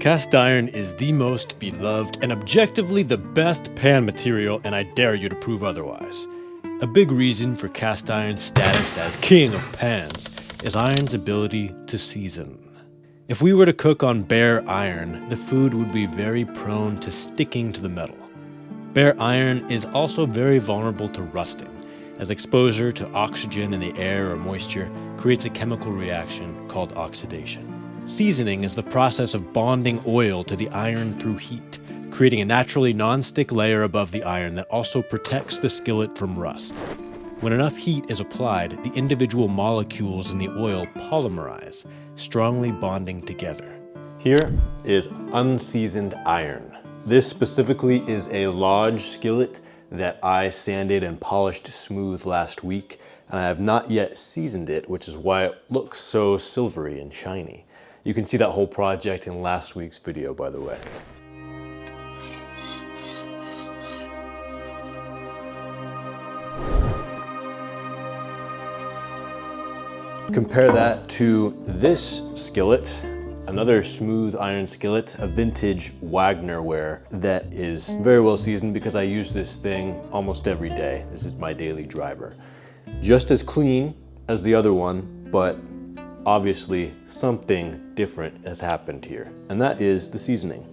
Cast iron is the most beloved and objectively the best pan material, and I dare you to prove otherwise. A big reason for cast iron's status as king of pans is iron's ability to season. If we were to cook on bare iron, the food would be very prone to sticking to the metal. Bare iron is also very vulnerable to rusting, as exposure to oxygen in the air or moisture creates a chemical reaction called oxidation. Seasoning is the process of bonding oil to the iron through heat, creating a naturally non-stick layer above the iron that also protects the skillet from rust. When enough heat is applied, the individual molecules in the oil polymerize, strongly bonding together. Here is unseasoned iron. This specifically is a large skillet that I sanded and polished smooth last week, and I have not yet seasoned it, which is why it looks so silvery and shiny. You can see that whole project in last week's video, by the way. Compare that to this skillet, another smooth iron skillet, a vintage Wagnerware that is very well seasoned because I use this thing almost every day. This is my daily driver. Just as clean as the other one, but obviously something different has happened here, and that is the seasoning.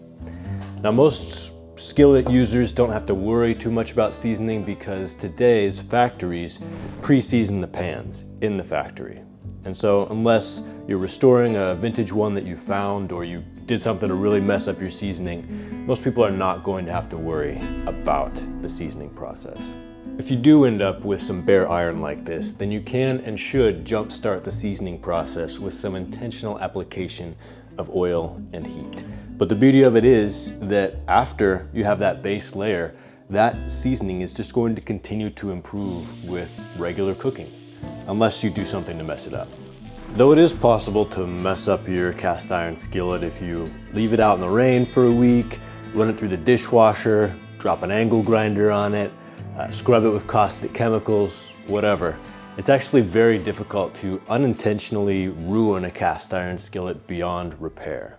Now, most skillet users don't have to worry too much about seasoning because today's factories pre-season the pans in the factory. And so unless you're restoring a vintage one that you found or you did something to really mess up your seasoning, most people are not going to have to worry about the seasoning process. If you do end up with some bare iron like this, then you can and should jumpstart the seasoning process with some intentional application of oil and heat. But the beauty of it is that after you have that base layer, that seasoning is just going to continue to improve with regular cooking, unless you do something to mess it up. Though it is possible to mess up your cast iron skillet if you leave it out in the rain for a week, run it through the dishwasher, drop an angle grinder on it, scrub it with caustic chemicals, whatever. It's actually very difficult to unintentionally ruin a cast iron skillet beyond repair.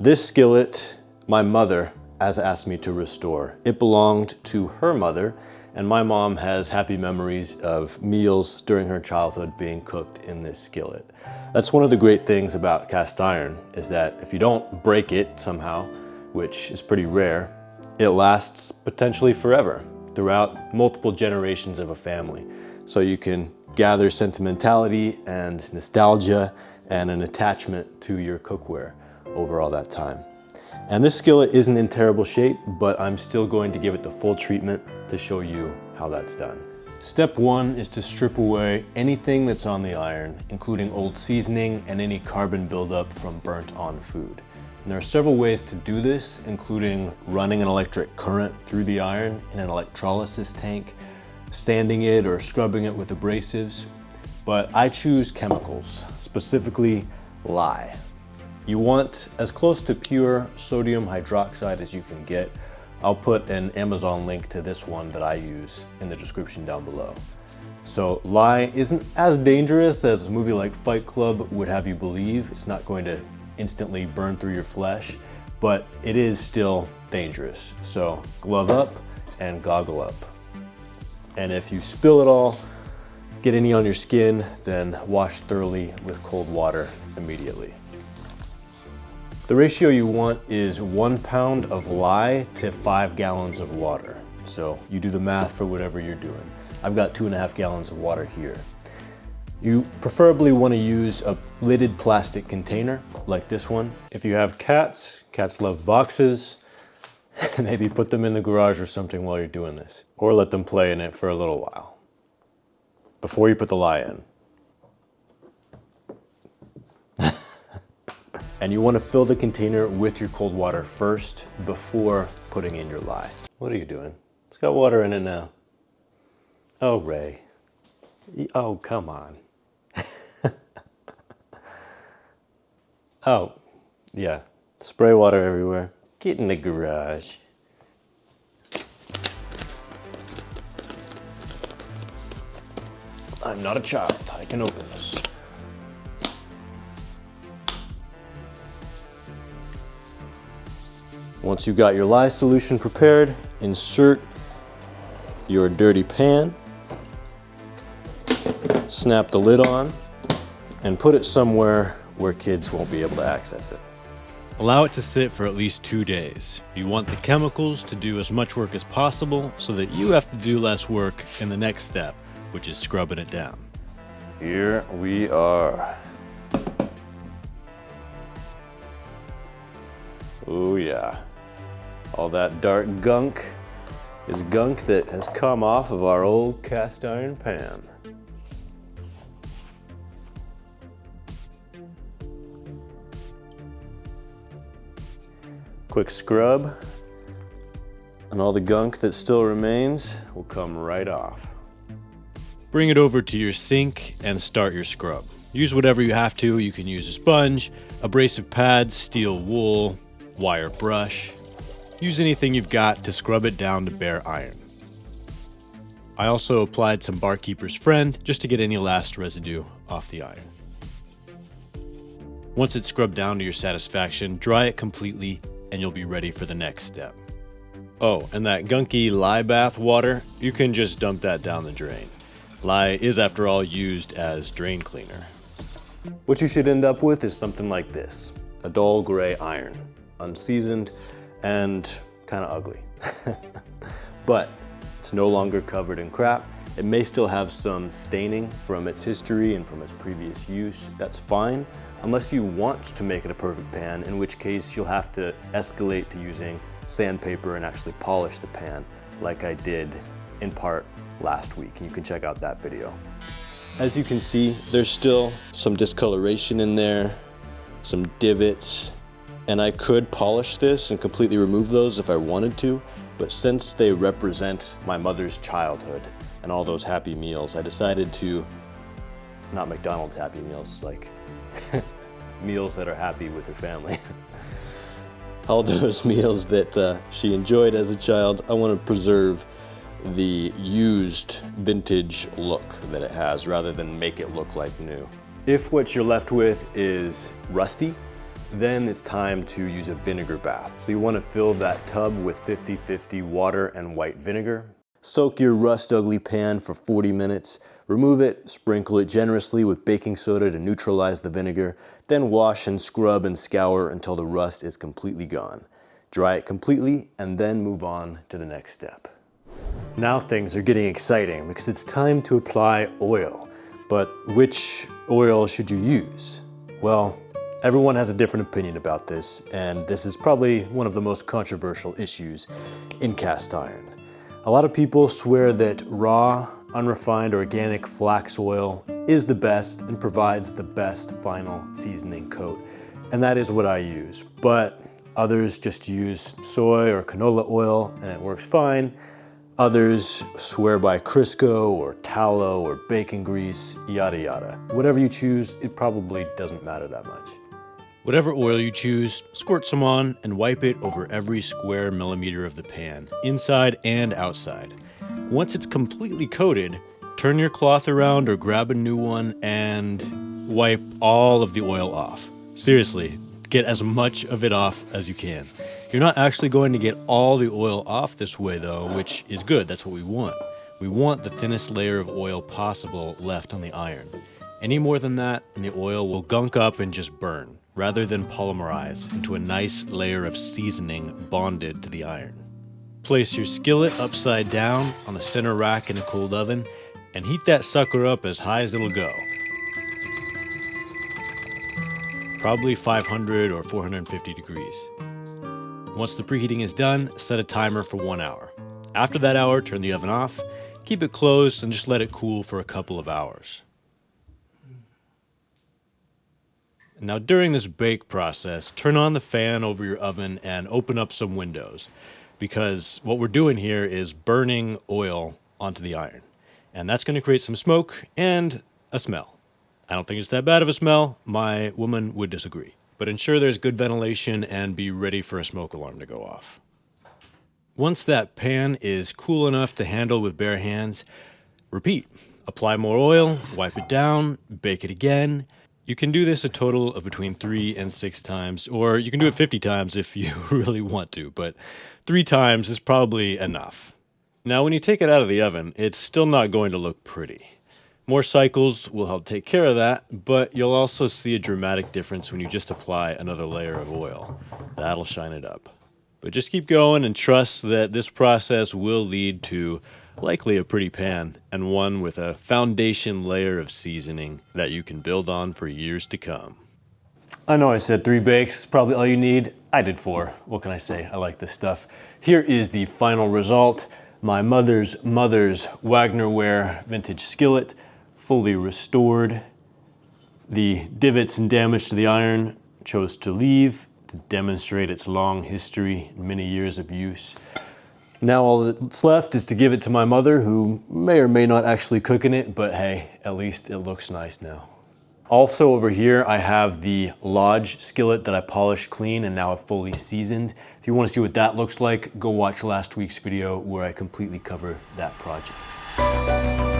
This skillet, my mother has asked me to restore. It belonged to her mother, and my mom has happy memories of meals during her childhood being cooked in this skillet. That's one of the great things about cast iron, is that if you don't break it somehow, which is pretty rare, it lasts potentially forever throughout multiple generations of a family. So you can gather sentimentality and nostalgia and an attachment to your cookware over all that time. And this skillet isn't in terrible shape, but I'm still going to give it the full treatment to show you how that's done. Step one is to strip away anything that's on the iron, including old seasoning and any carbon buildup from burnt on food. And there are several ways to do this, including running an electric current through the iron in an electrolysis tank, sanding it or scrubbing it with abrasives, but I choose chemicals, specifically lye. You want as close to pure sodium hydroxide as you can get. I'll put an Amazon link to this one that I use in the description down below. So lye isn't as dangerous as a movie like Fight Club would have you believe. It's not going to instantly burn through your flesh, but it is still dangerous. So glove up and goggle up. And if you spill it all, get any on your skin, then wash thoroughly with cold water immediately. The ratio you want is 1 pound of lye to 5 gallons of water. So you do the math for whatever you're doing. I've got 2.5 gallons of water here. You preferably want to use a lidded plastic container like this one. If you have cats love boxes, maybe put them in the garage or something while you're doing this, or let them play in it for a little while before you put the lye in. And you want to fill the container with your cold water first before putting in your lye. What are you doing? It's got water in it now. Oh, Ray. Oh, come on. Oh, yeah. Spray water everywhere. Get in the garage. I'm not a child. I can open this. Once you've got your lye solution prepared, insert your dirty pan, snap the lid on, and put it somewhere where kids won't be able to access it. Allow it to sit for at least 2 days. You want the chemicals to do as much work as possible so that you have to do less work in the next step, which is scrubbing it down. Here we are. Oh yeah. All that dark gunk is gunk that has come off of our old cast iron pan. Quick scrub, and all the gunk that still remains will come right off. Bring it over to your sink and start your scrub. Use whatever you have to. You can use a sponge, abrasive pads, steel wool, wire brush. Use anything you've got to scrub it down to bare iron. I also applied some Barkeeper's Friend just to get any last residue off the iron. Once it's scrubbed down to your satisfaction, dry it completely and you'll be ready for the next step. Oh, and that gunky lye bath water, you can just dump that down the drain. Lye is, after all, used as drain cleaner. What you should end up with is something like this: a dull gray iron, unseasoned and kind of ugly. But it's no longer covered in crap. It may still have some staining from its history and from its previous use. That's fine, unless you want to make it a perfect pan, in which case you'll have to escalate to using sandpaper and actually polish the pan, like I did in part last week. And you can check out that video. As you can see, there's still some discoloration in there, some divots, and I could polish this and completely remove those if I wanted to, but since they represent my mother's childhood and all those happy meals, I decided to, not McDonald's happy meals, like meals that are happy with her family. All those meals that she enjoyed as a child, I want to preserve the used vintage look that it has rather than make it look like new. If what you're left with is rusty, then it's time to use a vinegar bath. So you want to fill that tub with 50-50 water and white vinegar. Soak your rust ugly pan for 40 minutes, remove it, sprinkle it generously with baking soda to neutralize the vinegar, then wash and scrub and scour until the rust is completely gone. Dry it completely and then move on to the next step. Now things are getting exciting because it's time to apply oil. But which oil should you use? Well, everyone has a different opinion about this, and this is probably one of the most controversial issues in cast iron. A lot of people swear that raw, unrefined organic flax oil is the best and provides the best final seasoning coat. And that is what I use. But others just use soy or canola oil and it works fine. Others swear by Crisco or tallow or bacon grease, yada yada. Whatever you choose, it probably doesn't matter that much. Whatever oil you choose, squirt some on and wipe it over every square millimeter of the pan, inside and outside. Once it's completely coated, turn your cloth around or grab a new one and wipe all of the oil off. Seriously, get as much of it off as you can. You're not actually going to get all the oil off this way though, which is good, that's what we want. We want the thinnest layer of oil possible left on the iron. Any more than that, and the oil will gunk up and just burn, rather than polymerize into a nice layer of seasoning bonded to the iron. Place your skillet upside down on the center rack in a cold oven and heat that sucker up as high as it'll go. Probably 500 or 450 degrees. Once the preheating is done, set a timer for 1 hour. After that hour, turn the oven off, keep it closed, and just let it cool for a couple of hours. Now during this bake process, turn on the fan over your oven and open up some windows, because what we're doing here is burning oil onto the iron, and that's going to create some smoke and a smell. I don't think it's that bad of a smell. My woman would disagree, but ensure there's good ventilation and be ready for a smoke alarm to go off. Once that pan is cool enough to handle with bare hands, repeat. Apply more oil, wipe it down, bake it again. You can do this a total of between 3 and 6 times, or you can do it 50 times if you really want to, but 3 times is probably enough. Now, when you take it out of the oven, it's still not going to look pretty. More cycles will help take care of that, but you'll also see a dramatic difference when you just apply another layer of oil. That'll shine it up. But just keep going and trust that this process will lead to likely a pretty pan, and one with a foundation layer of seasoning that you can build on for years to come. I know I said 3 bakes is probably all you need. I did 4. What can I say? I like this stuff. Here is the final result. My mother's Wagnerware vintage skillet, fully restored. The divots and damage to the iron chose to leave to demonstrate its long history and many years of use. Now all that's left is to give it to my mother, who may or may not actually cook in it, but hey, at least it looks nice now. Also over here, I have the Lodge skillet that I polished clean and now have fully seasoned. If you want to see what that looks like, go watch last week's video where I completely cover that project.